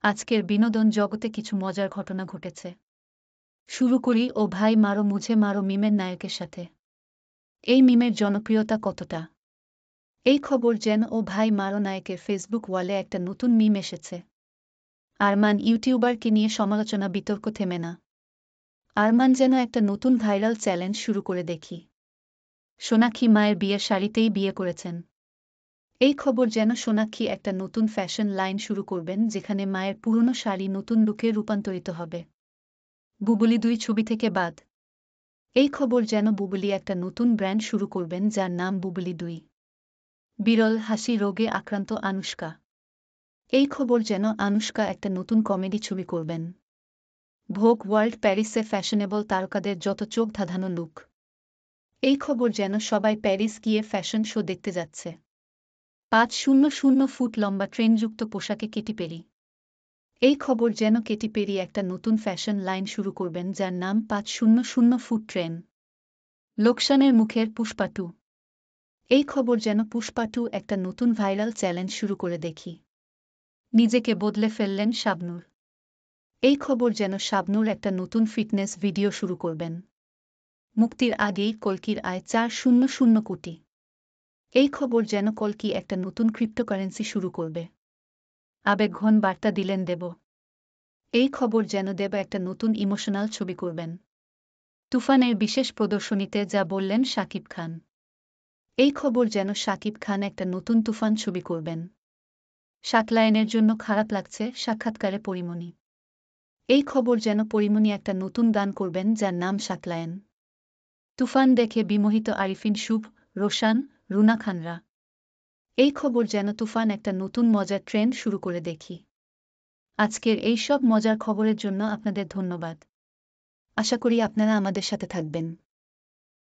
আজকের বিনোদন জগতে কিছু মজার ঘটনা ঘটেছে। শুরু করি ও ভাই মারো মুঝে মারো মিমের নায়কের সাথে। এই মিমের জনপ্রিয়তা কতটা? এই খবর যেন ও ভাই মারো নায়কের ফেসবুক ওয়ালে একটা নতুন মিম এসেছে। আরমান ইউটিউবারকে নিয়ে সমালোচনা বিতর্ক থেমে না। আরমান যেন একটা নতুন ভাইরাল চ্যালেঞ্জ শুরু করে দেখি। সোনাক্ষী মায়ের বিয়ের শাড়িতেই বিয়ে করেছেন। এই খবর যেন সোনাক্ষী একটা নতুন ফ্যাশন লাইন শুরু করবেন যেখানে মায়ের পুরনো শাড়ি নতুন লুকে রূপান্তরিত হবে। বুবুলি ২ ছবি থেকে বাদ। এই খবর যেন বুবুলি একটা নতুন ব্র্যান্ড শুরু করবেন যার নাম বুবুলি ২। বিরল হাসি রোগে আক্রান্ত আনুশকা। এই খবর যেন আনুশকা একটা নতুন কমেডি ছবি করবেন। ভোগ ওয়ার্ল্ড প্যারিসে ফ্যাশনেবল তারকাদের যত চোখ ধাঁধানো লুক। এই খবর যেন সবাই প্যারিস গিয়ে ফ্যাশন শো দেখতে যাচ্ছে। ৫০০ ফুট লম্বা ট্রেনযুক্ত পোশাকে কেটি পেরি। এই খবর যেন কেটি পেরি একটা নতুন ফ্যাশন লাইন শুরু করবেন যার নাম ৫০০ ফুট ট্রেন। লোকসানের মুখের পুষ্পা ২। এই খবর যেন পুষ্পা ২ একটা নতুন ভাইরাল চ্যালেঞ্জ শুরু করে দেখি। নিজেকে বদলে ফেললেন শাবনূর। এই খবর যেন শাবনূর একটা নতুন ফিটনেস ভিডিও শুরু করবেন। মুক্তির আগেই কল্কির আয় ৪০০ কোটি। এই খবর যেন কল্কি একটা নতুন ক্রিপ্টোকারেন্সি শুরু করবে। আবেগঘন বার্তা দিলেন দেব। এই খবর যেন দেব একটা নতুন ইমোশনাল ছবি করবেন। তুফানের বিশেষ প্রদর্শনীতে যা বললেন শাকিব খান। এই খবর যেন শাকিব খান একটা নতুন তুফান ছবি করবেন। শাকলায়নের জন্য খারাপ লাগছে সাক্ষাৎকারে পরিমণি। এই খবর যেন পরিমণি একটা নতুন গান করবেন যার নাম শাকলায়ন। তুফান দেখে বিমোহিত আরিফিন শুভ, রোশান, রুনা খানরা। এই খবর যেন তুফান একটা নতুন মজার ট্রেন্ড শুরু করে দেখি। আজকের এই সব মজার খবরের জন্য আপনাদের ধন্যবাদ। আশা করি আপনারা আমাদের সাথে থাকবেন।